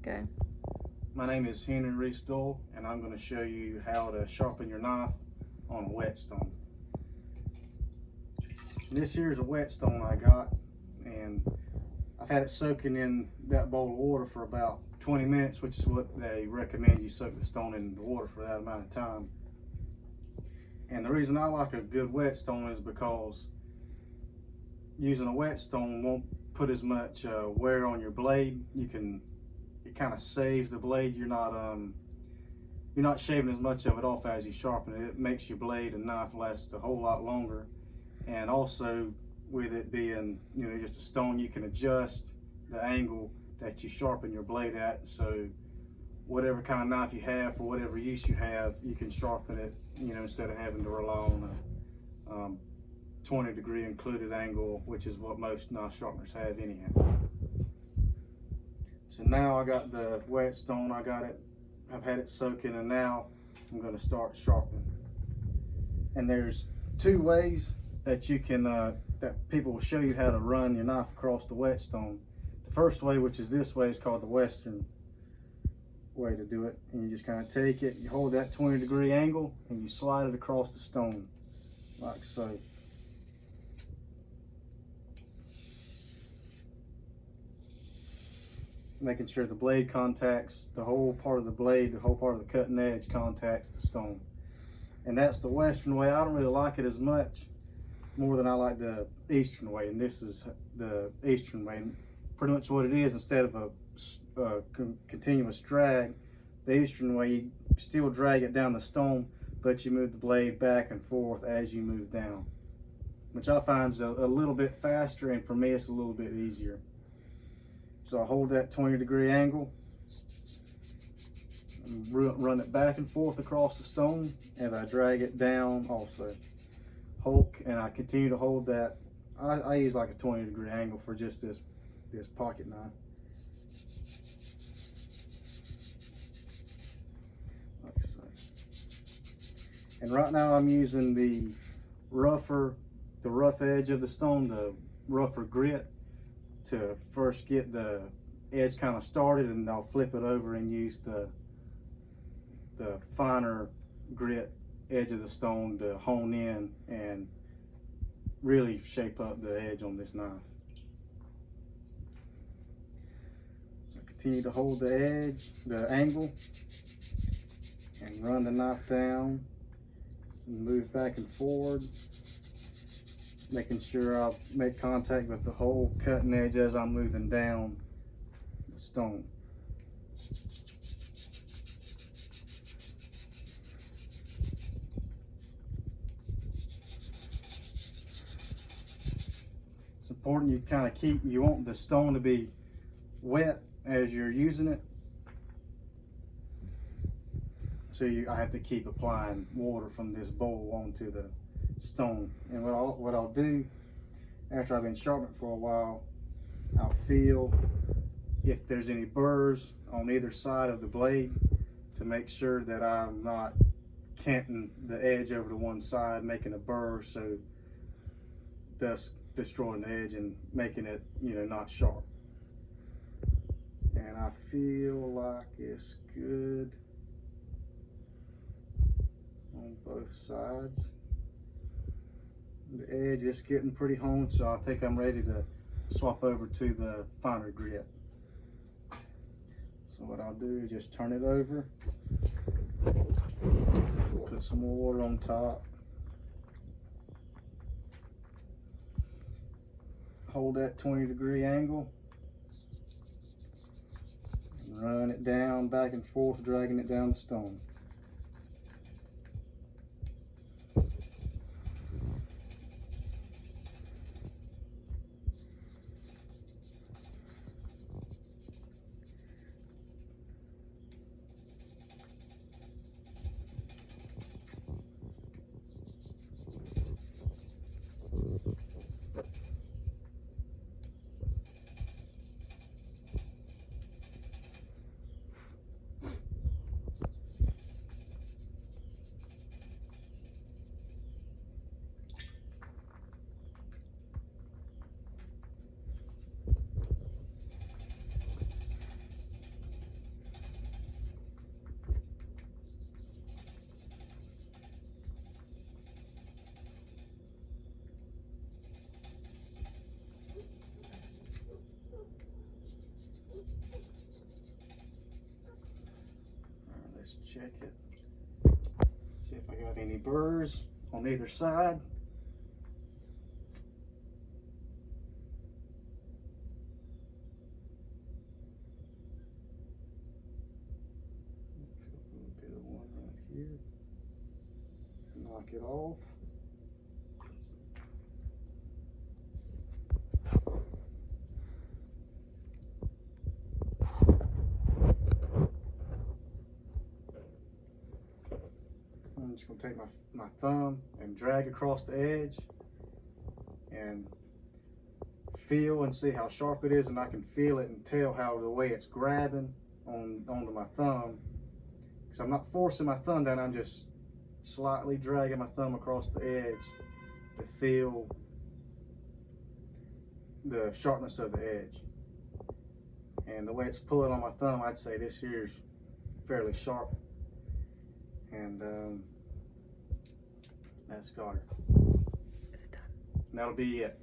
go. My name is Henry Reese Dole, and I'm going to show you how to sharpen your knife on a whetstone. This here is a whetstone I got, and I've had it soaking in that bowl of water for about 20 minutes, which is what they recommend you soak the stone in the water for that amount of time. And the reason I like a good whetstone is because using a whetstone won't put as much wear on your blade. It kind of saves the blade. You're not shaving as much of it off as you sharpen it. It makes your blade and knife last a whole lot longer. And also, with it being just a stone, you can adjust the angle that you sharpen your blade at. So whatever kind of knife you have, for whatever use you have, you can sharpen it, instead of having to rely on a 20-degree included angle, which is what most knife sharpeners have anyhow. So now I got the whetstone, I've had it soaking, and now I'm going to start sharpening. And there's two ways that you can, that people will show you how to run your knife across the whetstone. The first way, which is this way, is called the Western way to do it. And you just kind of take it, you hold that 20-degree angle, and you slide it across the stone, like so. Making sure the blade contacts the whole part of the blade, the whole part of the cutting edge contacts the stone. And that's the Western way. I don't really like it as much, more than I like the Eastern way, and this is the Eastern way. And pretty much what it is, instead of a continuous drag, the Eastern way, you still drag it down the stone, but you move the blade back and forth as you move down, which I find is a little bit faster, and for me it's a little bit easier. So I hold that 20-degree angle and run it back and forth across the stone as I drag it down also. And I continue to hold that. I use like a 20-degree angle for just this pocket knife. Like so. And right now I'm using the rough edge of the stone, the rougher grit, to first get the edge kind of started, and I'll flip it over and use the finer grit edge of the stone to hone in and really shape up the edge on this knife. So continue to hold the edge, the angle, and run the knife down and move back and forward, making sure I make contact with the whole cutting edge as I'm moving down the stone. It's important you kind of you want the stone to be wet as you're using it. So I have to keep applying water from this bowl onto the stone. And what I'll do after I've been sharpening for a while, I'll feel if there's any burrs on either side of the blade to make sure that I'm not canting the edge over to one side, making a burr, so thus destroying the edge and making it not sharp. And I feel like it's good on both sides. The edge is getting pretty honed, so I think I'm ready to swap over to the finer grit. So what I'll do is just turn it over, put some more water on top, hold that 20-degree angle, and run it down back and forth, dragging it down the stone. check it. See if I got any burrs on either side. A little bit of one right here. Knock it off. I'm just going to take my thumb and drag across the edge and feel and see how sharp it is, and I can feel it and tell how the way it's grabbing onto my thumb. So I'm not forcing my thumb down, I'm just slightly dragging my thumb across the edge to feel the sharpness of the edge. And the way it's pulling on my thumb, I'd say this here's fairly sharp. And that's got it. Is it done? And that'll be it.